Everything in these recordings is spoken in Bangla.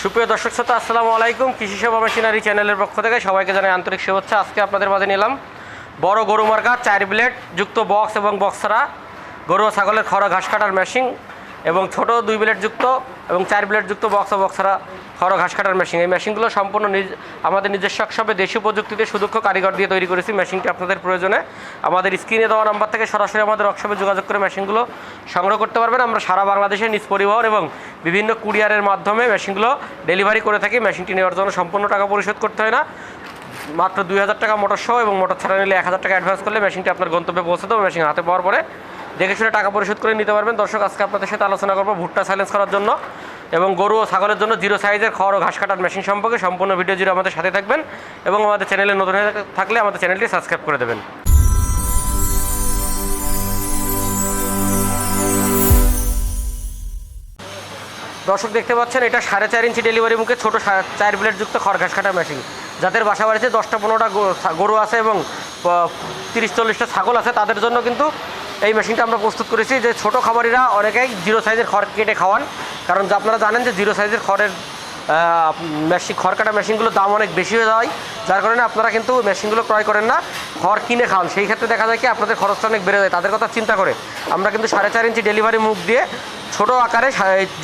সুপ্রিয় দর্শক শ্রোতা, আসসালামু আলাইকুম। কৃষি সেবা মেশিনারি চ্যানেলের পক্ষ থেকে সবাইকে জানাই আন্তরিক শুভেচ্ছা। আজকে আপনাদের মাঝে নিলাম বড় গরু মার্কা 4 ব্লেড যুক্ত বক্স এবং বক্সরা গরু ও ছাগলের খড় ঘাস কাটার মেশিন এবং ছোট 2 ব্লেড যুক্ত এবং 4 ব্লেড যুক্ত বক্স ও বক্সরা খড় ঘাস কাটার মেশিন। এই মেশিনগুলো সম্পূর্ণ আমাদের নিজস্ব একসবে দেশীয় প্রযুক্তিতে সুদক্ষ কারিগর দিয়ে তৈরি করেছি। মেশিনটি আপনাদের প্রয়োজনে আমাদের স্ক্রিনে দেওয়া নাম্বার থেকে সরাসরি আমাদের ওয়ার্কশপে যোগাযোগ করে মেশিনগুলো সংগ্রহ করতে পারবেন। আমরা সারা বাংলাদেশে নিজ পরিবহন এবং বিভিন্ন কুরিয়ারের মাধ্যমে মেশিনগুলো ডেলিভারি করে থাকি। মেশিনটি নেওয়ার জন্য সম্পূর্ণ টাকা পরিশোধ করতে হয় না, মাত্র 2000 টাকা মোটর সহ এবং মোটর ছাড়া নিলে 1000 টাকা অ্যাডভান্স করলে মেশিনটি আপনার গন্তব্যে পৌঁছে দেবো। মেশিন হাতে পাওয়ার পরে দেখে শুনে টাকা পরিশোধ করে নিতে পারবেন। দর্শক, আজকে আপনাদের সাথে আলোচনা করবো ভুট্টা সাইলেন্স করার জন্য এবং গরু ও ছাগলের জন্য 0 সাইজের খড় ও ঘাস কাটার মেশিন সম্পর্কে। সম্পূর্ণ ভিডিও জুড়ে আমাদের সাথে থাকবেন এবং আমাদের চ্যানেলে নতুন হয়ে থাকলে আমাদের চ্যানেলটি সাবস্ক্রাইব করে দেবেন। দর্শক, দেখতে পাচ্ছেন এটা 4.5 ইঞ্চি ডেলিভারি মুখে ছোটো 4 ব্লেড যুক্ত খড় ঘাস কাটা মেশিন। যাদের বাসা বাড়িতে 10টা-15টা গরু আছে এবং 30-40টা ছাগল আছে, তাদের জন্য কিন্তু এই মেশিনটা আমরা প্রস্তুত করেছি। যে ছোটো খামারিরা অনেকেই 0 সাইজের খড় কেটে খাওয়ান, কারণ আপনারা জানেন যে 0 সাইজের খড় কাটা মেশিনগুলোর দাম অনেক বেশি হয়ে যায়, যার কারণে আপনারা কিন্তু মেশিনগুলো ক্রয় করেন না, খড় কিনে খান। সেই ক্ষেত্রে দেখা যায় কি আপনাদের খরচটা অনেক বেড়ে যায়। তাদের কথা চিন্তা করে আমরা কিন্তু 4.5 ইঞ্চি ডেলিভারি মুখ দিয়ে ছোটো আকারে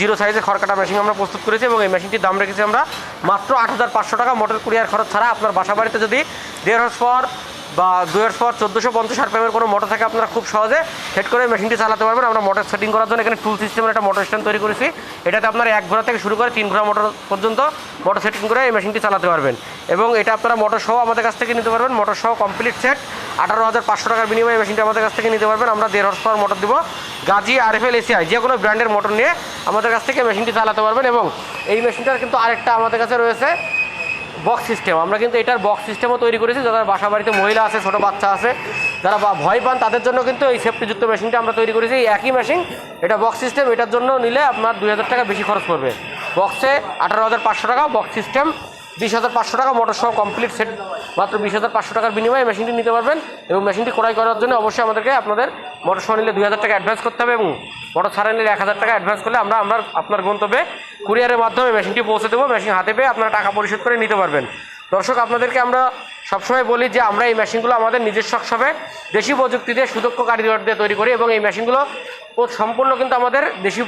0 সাইজের খড় কাটা মেশিন আমরা প্রস্তুত করেছি এবং এই মেশিনটির দাম রেখেছি আমরা মাত্র 8500 টাকা। মোটর কুরিয়ার খরচ ছাড়া আপনার বাসা বাড়িতে যদি 1.5 হর্স পাওয়ার বা 2 হর্স পাওয়ার 1450 আরপিএমের কোনো মোটর থাকে, আপনারা খুব সহজে সেট করে মেশিনটি চালাতে পারবেন। আমরা মোটর সেটিং করার জন্য এখানে টুল সিস্টেমের একটা মোটর স্ট্যান্ড তৈরি করেছি। এটাতে আপনারা 1 ঘোড়া থেকে শুরু করে 3 ঘোড়া মোটর পর্যন্ত মোটর সেটিং করে এই মেশিনটি চালাতে পারবেন এবং এটা আপনারা মোটর সহ আমাদের কাছ থেকে নিতে পারবেন। মোটর সহ কমপ্লিট সেট 18,500 টাকার বিনিময়ে মেশিনটি আমাদের কাছ থেকে নিতে পারবেন। আমরা 1.5 হর্স পাওয়ার মোটর দিব, গাজি, আরএফএল, এসিআই যে কোনো ব্র্যান্ডের মোটর নিয়ে আমাদের কাছ থেকে মেশিনটি চালাতে পারবেন। এবং এই মেশিনটার কিন্তু আরেকটা আমাদের কাছে রয়েছে বক্স সিস্টেম। আমরা কিন্তু এটার বক্স সিস্টেমও তৈরি করেছি। যারা বাসা বাড়িতে মহিলা আছে, ছোটো বাচ্চা আছে, যারা ভয় পান, তাদের জন্য কিন্তু এই সেফটিযুক্ত মেশিনটা আমরা তৈরি করেছি। এই একই মেশিন, এটা বক্স সিস্টেম। এটার জন্য নিলে আপনার 2000 টাকা বেশি খরচ পড়বে। বক্সে 18,500 টাকা, বক্স সিস্টেম 20,500 টাকা, মোটর সহ কমপ্লিট সেট মাত্র 20,500 টাকার বিনিময়ে মেশিনটি নিতে পারবেন। এবং মেশিনটি ক্রয় করার জন্য অবশ্যই আমাদেরকে আপনাদের মোটর সহ নিলে 2000 টাকা অ্যাডভান্স করতে হবে এবং মোটর ছাড়া নিলে 1000 টাকা অ্যাডভান্স করলে আমরা আপনার গন্তব্যে কুরিয়ারের মাধ্যমে মেশিনটি পৌঁছে দেবো। মেশিন হাতে পেয়ে আপনারা টাকা পরিশোধ করে নিতে পারবেন। দর্শক, আপনাদেরকে আমরা সবসময় বলি যে আমরা এই মেশিনগুলো আমাদের নিজস্ব হিসাবে দেশীয় প্রযুক্তি দিয়ে সুদক্ষ কারিগর দিয়ে তৈরি করি এবং এই মেশিনগুলো সম্পূর্ণ কিন্তু আমাদের দেশীয়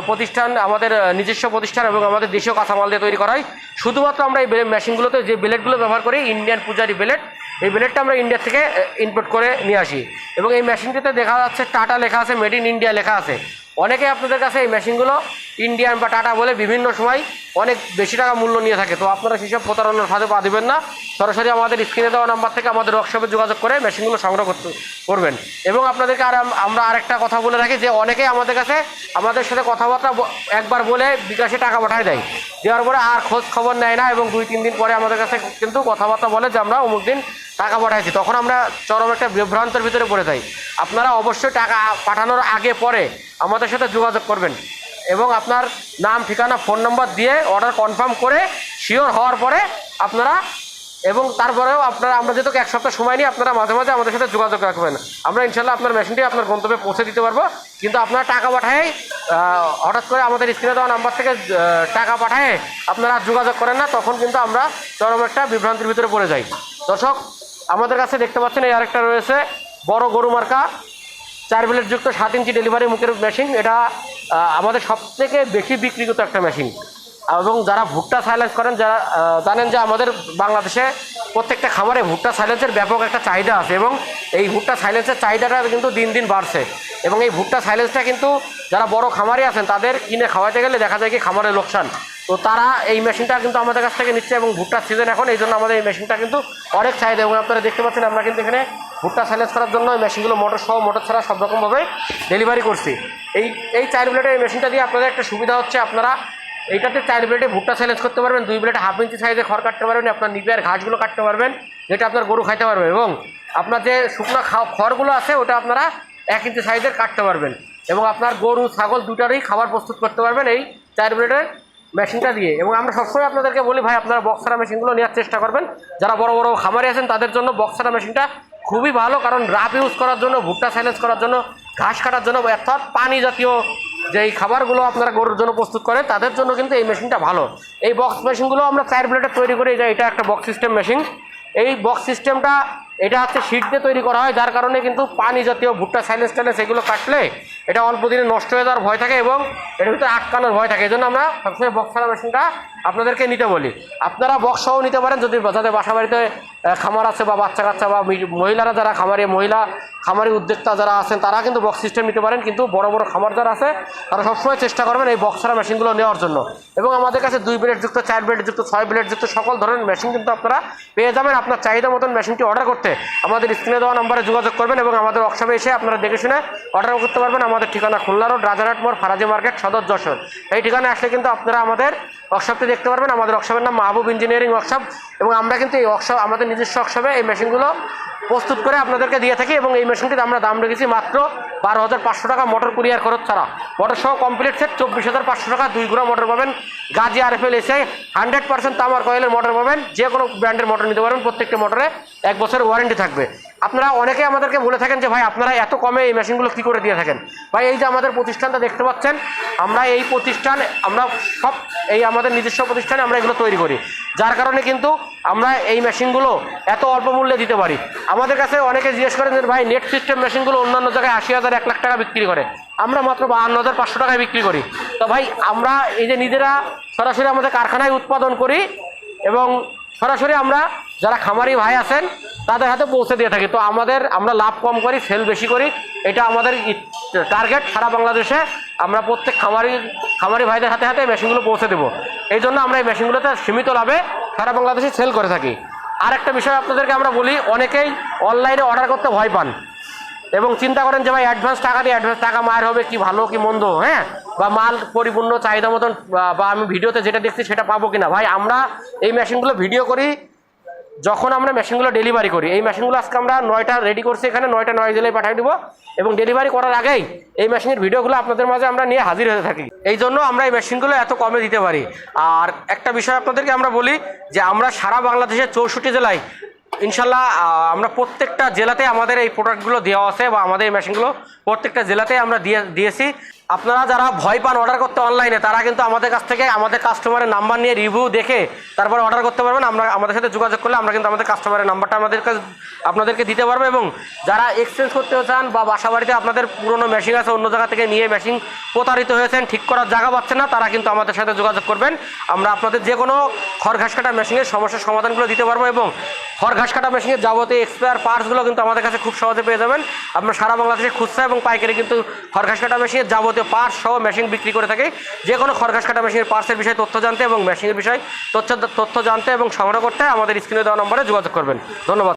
প্রতিষ্ঠান, আমাদের নিজস্ব প্রতিষ্ঠান এবং আমাদের দেশীয় কাঁচামাল দিয়ে তৈরি করা হয়। শুধুমাত্র আমরা এই মেশিনগুলোতে যে ব্লেডগুলো ব্যবহার করি, ইন্ডিয়ান পূজারি ব্লেড, এই ব্লেডটা আমরা ইন্ডিয়া থেকে ইম্পোর্ট করে নিয়ে আসি এবং এই মেশিনটিতে দেখা যাচ্ছে টাটা লেখা আছে, মেড ইন ইন্ডিয়া লেখা আছে। অনেকে আপনাদের কাছে এই মেশিনগুলো ইন্ডিয়ান বা টাটা বলে বিভিন্ন সময় অনেক বেশি টাকা মূল্য নিয়ে থাকে। তো আপনারা সেসব প্রতারণার ফাঁদে পা দেবেন না, সরাসরি আমাদের স্ক্রিনে দেওয়া নাম্বার থেকে আমাদের ওয়ার্কশপে যোগাযোগ করে মেশিনগুলো সংগ্রহ করবেন। এবং আপনাদেরকে আমরা আরেকটা কথা বলে রাখি যে অনেকেই আমাদের সাথে কথাবার্তা একবার বলে বিকাশে টাকা পাঠায় দেয়, দেওয়ার পরে আর খোঁজ খবর নেয় না এবং 2-3 দিন পরে আমাদের কাছে কিন্তু কথাবার্তা বলে যে আমরা অমুক দিন টাকা পাঠাইছি। তখন আমরা চরম একটা বিভ্রান্তের ভিতরে পড়ে যাই। আপনারা অবশ্যই টাকা পাঠানোর আগে পরে আমাদের সাথে যোগাযোগ করবেন এবং আপনার নাম, ঠিকানা, ফোন নম্বর দিয়ে অর্ডার কনফার্ম করে শিওর হওয়ার পরে আপনারা, এবং তারপরেও আমরা যেহেতু 1 সপ্তাহ সময় নিই, আপনারা মাঝে মাঝে আমাদের সাথে যোগাযোগ রাখবেন। আমরা ইনশাল্লাহ আপনার মেশিনটি আপনার গন্তব্যে পৌঁছে দিতে পারবো। কিন্তু আপনারা টাকা পাঠায় হঠাৎ করে আমাদের স্ক্রিনে দেওয়া নাম্বার থেকে টাকা পাঠায় আপনারা যোগাযোগ করেন না, তখন কিন্তু আমরা চরম একটা বিভ্রান্তির ভিতরে পড়ে যাই। দর্শক, আমাদের কাছে দেখতে পাচ্ছেন এই আরেকটা রয়েছে বড় গরু মার্কা 4 ব্লেড যুক্ত 7 ইঞ্চি ডেলিভারি মুখের মেশিন। এটা আমাদের সবথেকে বেশি বিক্রিগত একটা মেশিন এবং যারা ভুট্টা সাইলেন্স করেন, যারা জানেন যে আমাদের বাংলাদেশে প্রত্যেকটা খামারে ভুট্টা সাইলেন্সের ব্যাপক একটা চাহিদা আছে এবং এই ভুট্টা সাইলেন্সের চাহিদাটা কিন্তু দিন দিন বাড়ছে এবং এই ভুট্টা সাইলেন্সটা কিন্তু যারা বড় খামারি আছেন তাদের কিনে খাওয়াতে গেলে দেখা যায় কি খামারে লোকসান। তো তারা এই মেশিনটা কিন্তু আমাদের কাছ থেকে নিচ্ছে এবং ভুট্টার সিজন এখন, এই জন্য আমাদের এই মেশিনটা কিন্তু অনেক চাহিদা। এবং আপনারা দেখতে পাচ্ছেন আমরা কিন্তু এখানে ভুট্টা সাইলেন্স করার জন্য এই মেশিনগুলো মোটর সহ, মোটর ছাড়া সব রকমভাবে ডেলিভারি করছি। এই 4 ব্লেডের এই মেশিনটা দিয়ে আপনাদের একটা সুবিধা হচ্ছে, আপনারা এইটাতে 4 ব্লেডে ভুট্টা সাইলেন্স করতে পারবেন, 2 ব্লেডে 1/2 ইঞ্চি সাইজে খড় কাটতে পারবেন, আপনার নিবিয়ার ঘাসগুলো কাটতে পারবেন যেটা আপনার গরু খাইতে পারবে এবং আপনার যে শুকনো খড়গুলো আছে ওটা আপনারা 1 ইঞ্চি সাইজের কাটতে পারবেন এবং আপনার গরু ছাগল দুটারই খাবার প্রস্তুত করতে পারবেন এই 4 ব্লেডের মেশিনটা দিয়ে। এবং আমরা সবসময় আপনাদেরকে বলি ভাই, আপনারা বক্সারা মেশিনগুলো নেওয়ার চেষ্টা করবেন। যারা বড় বড় খামারি আছেন তাদের জন্য বক্সারা মেশিনটা খুবই ভালো, কারণ রাফ ইউজ করার জন্য, ভুট্টা সাইলেন্স করার জন্য, ঘাস কাটার জন্য, অর্থাৎ পানি জাতীয় যে এই খাবারগুলো আপনারা গরুর জন্য প্রস্তুত করেন তাদের জন্য কিন্তু এই মেশিনটা ভালো। এই বক্স মেশিনগুলো আমরা 4 ব্লেডের তৈরি করি, এটা একটা বক্স সিস্টেম মেশিন। এই বক্স সিস্টেমটা এটা হচ্ছে শীট দিয়ে তৈরি করা হয়, যার কারণে কিন্তু পানি জাতীয় ভুট্টা সাইলেন্স টাইলেন্স এগুলো কাটলে এটা অল্প দিনে নষ্ট হয়ে যাওয়ার ভয় থাকে এবং এটার ভিতরে আটকানোর ভয় থাকে। এই জন্য আমরা সবসময় বক্স ছাড়া মেশিনটা আপনাদেরকে নিতে বলি। আপনারা বক্স সহ নিতে পারেন যদি যাদের বাসা বাড়িতে খামার আছে বা বাচ্চা কাচ্চা বা মহিলারা যারা খামারি উদ্যোক্তা যারা আছেন তারা কিন্তু বক্স সিস্টেম নিতে পারেন। কিন্তু বড় বড় খামার যারা আছে তারা সবসময় চেষ্টা করবেন এই বক্স ছাড়া মেশিনগুলো নেওয়ার জন্য। এবং আমাদের কাছে 2 ব্লেড যুক্ত, 4 ব্লেড যুক্ত, 6 ব্লেড যুক্ত সকল ধরনের মেশিন কিন্তু আপনারা পেয়ে যাবেন। আপনার চাহিদা মতন মেশিনটি অর্ডার করতে আমাদের স্ক্রিনে দেওয়া নম্বরে যোগাযোগ করবেন এবং আমাদের ওয়ার্কশপে এসে আপনারা দেখে শুনে অর্ডার করতে পারবেন। আমাদের ঠিকানা খুলনা রোড, রাজারহাট মোড়, ফারাজি মার্কেট, সদর, যশোর। এই ঠিকানায় আসলে কিন্তু আপনারা আমাদের ওয়ার্কশপটি দেখতে পারবেন। আমাদের ওয়ার্কশপের নাম মাহবুব ইঞ্জিনিয়ারিং ওয়ার্কশপ এবং আমরা কিন্তু এই ওয়ার্কশপ আমাদের নিজস্ব ওয়ার্কশপে এই মেশিনগুলো প্রস্তুত করে আপনাদেরকে দিয়ে থাকি। এবং এই মেশিনটিতে আমরা দাম রেখেছি মাত্র 12,500 টাকা মোটর কুরিয়ার খরচ ছাড়া। মোটর সহ কমপ্লিট সেট 24,500 টাকা। 2 গুঁড়া মোটর পাবেন, গাজি RFL এসআই 100% তামার কয়েলের মোটর পাবেন। যে কোনো ব্র্যান্ডের মোটর নিতে পারবেন, প্রত্যেকটা মোটরে 1 বছরের ওয়ারেন্টি থাকবে। আপনারা অনেকে আমাদেরকে বলে থাকেন যে ভাই আপনারা এত কমে এই মেশিনগুলো কী করে দিয়ে থাকেন। ভাই এই যে আমাদের প্রতিষ্ঠানটা দেখতে পাচ্ছেন, আমরা এই প্রতিষ্ঠান আমরা সব এই আমাদের নিজস্ব প্রতিষ্ঠানে আমরা এগুলো তৈরি করি, যার কারণে কিন্তু আমরা এই মেশিনগুলো এত অল্প মূল্যে দিতে পারি। আমাদের কাছে অনেকে জিজ্ঞেস করেন যে ভাই নেট সিস্টেম মেশিনগুলো অন্যান্য জায়গায় 80,000 1 লাখ টাকা বিক্রি করে, আমরা মাত্র 52,500 টাকায় বিক্রি করি। তো ভাই আমরা এই যে নিজেরা সরাসরি আমাদের কারখানায় উৎপাদন করি এবং সরাসরি আমরা যারা খামারি ভাই আছেন তাদের হাতে পৌঁছে দিয়ে থাকি। তো আমরা লাভ কম করি, সেল বেশি করি, এটা আমাদের টার্গেট। সারা বাংলাদেশে আমরা প্রত্যেক খামারি ভাইদের হাতে হাতে মেশিনগুলো পৌঁছে দেবো। এই জন্য আমরা এই মেশিনগুলোতে সীমিত লাভে সারা বাংলাদেশে সেল করে থাকি। আর একটা বিষয় আপনাদেরকে আমরা বলি, অনেকেই অনলাইনে অর্ডার করতে ভয় পান এবং চিন্তা করেন যে ভাই অ্যাডভান্স টাকা মায়ের হবে কি ভালো কি মন্দ, হ্যাঁ, বা মাল পরিপূর্ণ চাহিদা মতন বা আমি ভিডিওতে যেটা দেখছি সেটা পাবো কিনা। ভাই আমরা এই মেশিনগুলো ভিডিও করি যখন আমরা মেশিনগুলো ডেলিভারি করি। এই মেশিনগুলো আজকে আমরা 9টা রেডি করছি, এখানে 9টা 9 জেলায় পাঠিয়ে দেবো এবং ডেলিভারি করার আগেই এই মেশিনের ভিডিওগুলো আপনাদের মাঝে আমরা নিয়ে হাজির হয়ে থাকি। এই জন্য আমরা এই মেশিনগুলো এত কমে দিতে পারি। আর একটা বিষয় আপনাদেরকে আমরা বলি যে আমরা সারা বাংলাদেশের 64 জেলায় ইনশাল্লাহ আমরা প্রত্যেকটা জেলাতে আমাদের এই প্রোডাক্টগুলো দেওয়া আছে বা আমাদের এই মেশিনগুলো প্রত্যেকটা জেলাতে আমরা দিয়েছি। আপনারা যারা ভয় পান অর্ডার করতে অনলাইনে, তারা কিন্তু আমাদের কাছ থেকে আমাদের কাস্টমারের নাম্বার নিয়ে রিভিউ দেখে তারপরে অর্ডার করতে পারবেন। আমাদের সাথে যোগাযোগ করলে আমরা কিন্তু আমাদের কাস্টমারের নাম্বারটা আপনাদেরকে দিতে পারবো। এবং যারা এক্সচেঞ্জ করতে চান বা বাসা বাড়িতে আপনাদের পুরনো মেশিন আছে, অন্য জায়গা থেকে নিয়ে মেশিন প্রতারিত হয়েছেন, ঠিক করার জায়গা পাচ্ছেন না, তারা কিন্তু আমাদের সাথে যোগাযোগ করবেন। আমরা আপনাদের যে কোনো খড় ঘাস কাটা মেশিনের সমস্যার সমাধানগুলো দিতে পারবো এবং খড় ঘাস কাটা মেশিনের যাবতীয় এক্সপায়ার পার্টসগুলো কিন্তু আমাদের কাছে খুব সহজে পেয়ে যাবেন। আমরা সারা বাংলাদেশে খুচরা এবং পাইকারি কিন্তু খড় ঘাস কাটা মেশিনের যাবতীয় পার্টস সহ মেশিন বিক্রি করে থাকি। যে কোনো খড় ঘাস কাটা মেশিনের পার্টসের বিষয়ে তথ্য জানতে এবং মেশিনের বিষয়ে তথ্য জানতে এবং সংগ্রহ করতে আমাদের স্ক্রিনে দেওয়া নম্বরে যোগাযোগ করবেন। ধন্যবাদ।